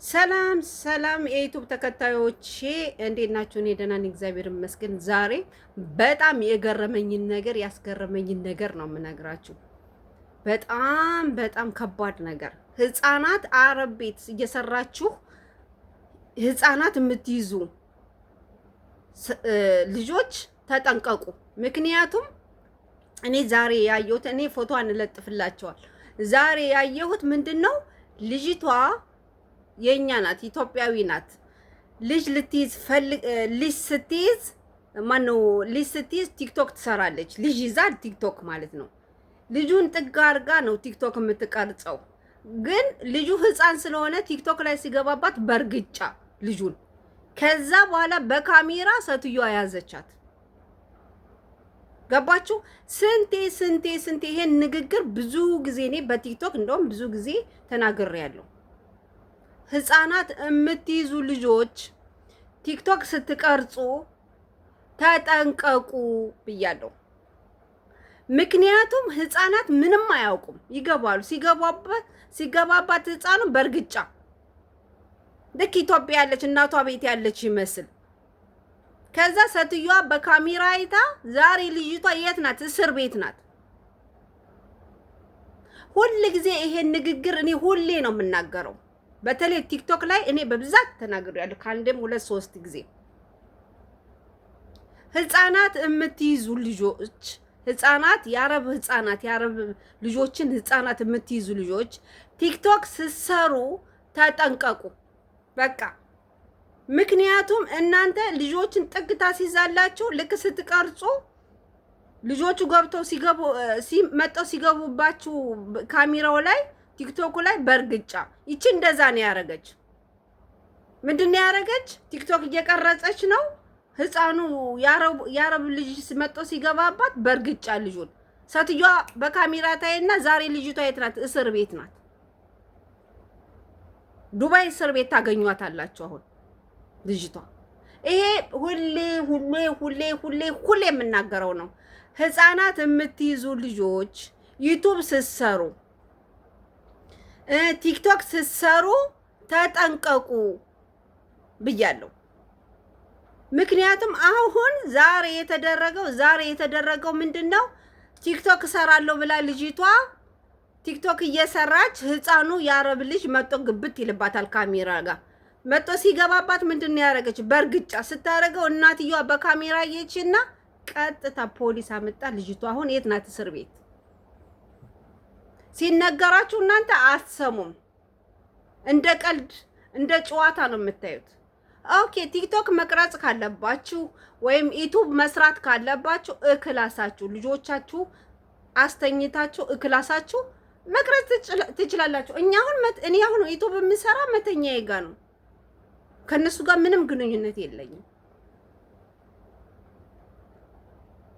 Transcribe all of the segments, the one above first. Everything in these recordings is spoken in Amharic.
ሰላም ሰላም የዩቲዩብ ተከታዮቼ እንዴት ናችሁ? እኔ ደህና ነኝ፣ እግዚአብሔር ይመስገን። ዛሬ በጣም የገረመኝን ነገር ያስገረመኝን ነገር ነው የምነግራችሁ። በጣም ከባድ ነገር። ህፃናት አረብ ቤት እየሰራችሁ ህፃናት የምትይዙ ልጆች ተጠንቀቁ። ምክንያቱም እኔ ዛሬ ያየሁት እኔ ፎቶዋን እለጥፍላቸዋል። ዛሬ ያየሁት ምንድነው ልጅቷ የኛ ናት፣ ኢትዮጵያዊ ናት። ልጅ ስትይዝ ማነው ልጅ ስትይዝ ቲክቶክ ትሰራለች። ልጅ ይዛ ቲክቶክ ማለት ነው። ልጁን ጥጋ አርጋ ነው ቲክቶክ የምትቀርጸው። ግን ልጁ ህፃን ስለሆነ ቲክቶክ ላይ ሲገባባት በርግጫ ልጁን። ከዛ በኋላ በካሜራ ሴትዮዋ ያዘቻት። ገባችሁ? ስንቴ ይሄን ንግግር ብዙ ጊዜ እኔ በቲክቶክ እንደውም ብዙ ጊዜ ተናግሬያለሁ። ህፃናት የምትይዙ ልጆች ቲክቶክ ስትቀርጹ ተጠንቀቁ ብያለሁ። ምክንያቱም ህፃናት ምንም አያውቁም፣ ይገባሉ። ሲገባባት ህፃኑ በእርግጫ ልክ ኢትዮጵያ ያለች እናቷ ቤት ያለች ይመስል። ከዛ ሴትዮዋ በካሜራ አይታ ዛሬ ልጅቷ የት ናት? እስር ቤት ናት። ሁል ጊዜ ይሄን ንግግር እኔ ሁሌ ነው የምናገረው። በተለይ ቲክቶክ ላይ እኔ በብዛት ተናግሬያለሁ፣ ከአንድም 2-3 ጊዜ። ህፃናት የምትይዙ ልጆች፣ የአረብ ልጆችን ህፃናት የምትይዙ ልጆች ቲክቶክ ስትሰሩ ተጠንቀቁ በቃ። ምክንያቱም እናንተ ልጆችን ጥግ ታስይዛላችሁ። ልክ ስትቀርጹ ልጆቹ መጥተው ሲገቡባችሁ ካሜራው ላይ ቲክቶክ ላይ በእርግጫ ይቺ እንደዛ ነው ያረገች። ምንድነው ያረገች? ቲክቶክ እየቀረጸች ነው። ህፃኑ ያረብ ልጅ መጥቶ ሲገባባት በእርግጫ ልጁን ሴትዮዋ በካሜራ ታይና ዛሬ ልጅቷ የት ናት? እስር ቤት ናት። ዱባይ እስር ቤት ታገኟታላችሁ አሁን ልጅቷ። ይሄ ሁሌ የምናገረው ነው። ህፃናት የምትይዙ ልጆች ዩቲዩብ ስትሰሩ ቲክቶክ ስትሰሩ ተጠንቀቁ ብያለሁ። ምክንያቱም አሁን ዛሬ የተደረገው ምንድነው? ቲክቶክ እሰራለሁ ብላ ልጅቷ ቲክቶክ እየሰራች ህፃኑ የአረብ ልጅ መጥቶ ግብት ይልባታል። ካሜራ ጋር መጥቶ ሲገባባት ምንድነው ያደረገች? በእርግጫ ስታደርገው እናትየዋ በካሜራ አየችና ቀጥታ ፖሊስ አመጣ። ልጅቷ አሁን የት ናት? እስር ቤት። ሲነገራችሁ እናንተ አትሰሙም። እንደ ቀልድ እንደ ጨዋታ ነው የምታዩት። ኦኬ ቲክቶክ መቅረጽ ካለባችሁ ወይም ዩቲዩብ መስራት ካለባችሁ እክላሳችሁ ልጆቻችሁ አስተኝታችሁ እክላሳችሁ መቅረጽ ትችላላችሁ። እኔ አሁን ዩቲዩብ የምሰራ መተኛዬ ጋር ነው። ከነሱ ጋር ምንም ግንኙነት የለኝም።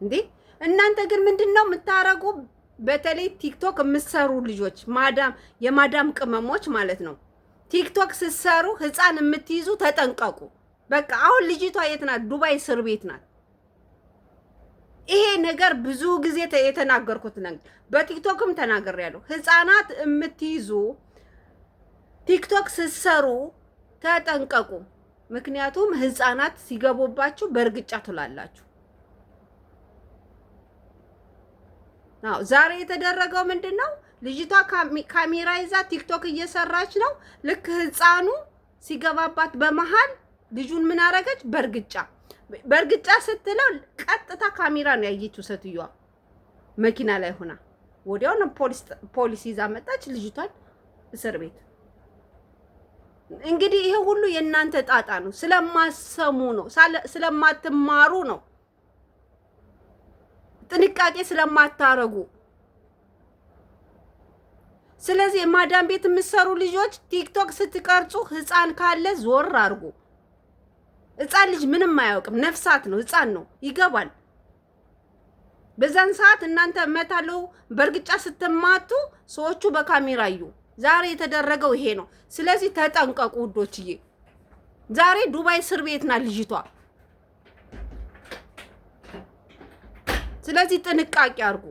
እንዴ እናንተ ግን ምንድነው የምታረጉ? በተለይ ቲክቶክ የምትሰሩ ልጆች የማዳም ቅመሞች ማለት ነው። ቲክቶክ ስትሰሩ ህፃን የምትይዙ ተጠንቀቁ በቃ። አሁን ልጅቷ የት ናት? ዱባይ እስር ቤት ናት። ይሄ ነገር ብዙ ጊዜ የተናገርኩት ነገር በቲክቶክም ተናግሬያለሁ። ህፃናት የምትይዙ ቲክቶክ ስትሰሩ ተጠንቀቁ። ምክንያቱም ህፃናት ሲገቡባችሁ በእርግጫ ትላላችሁ። ዛሬ የተደረገው ምንድነው? ልጅቷ ካሜራ ይዛ ቲክቶክ እየሰራች ነው። ልክ ህፃኑ ሲገባባት በመሃል ልጁን ምን አረገች? በእርግጫ ስትለው ቀጥታ ካሜራ ነው ያየችው ሴትዮዋ መኪና ላይ ሆና። ወዲያው ነው ፖሊስ ይዛ መጣች ልጅቷን እስር ቤት። እንግዲህ ይሄ ሁሉ የእናንተ ጣጣ ነው። ስለማሰሙ ነው፣ ስለማትማሩ ነው፣ ጥንቃቄ ስለማታረጉ። ስለዚህ የማዳም ቤት የምትሰሩ ልጆች ቲክቶክ ስትቀርጹ ህፃን ካለ ዞር አድርጉ። ህፃን ልጅ ምንም አያውቅም፣ ነፍሳት ነው፣ ህፃን ነው፣ ይገባል። በዛን ሰዓት እናንተ መታለው በእርግጫ ስትማቱ ሰዎቹ በካሜራ እዩ። ዛሬ የተደረገው ይሄ ነው። ስለዚህ ተጠንቀቁ ውዶችዬ። ዛሬ ዱባይ እስር ቤት ናት ልጅቷ። ስለዚህ ጥንቃቄ አድርጉ።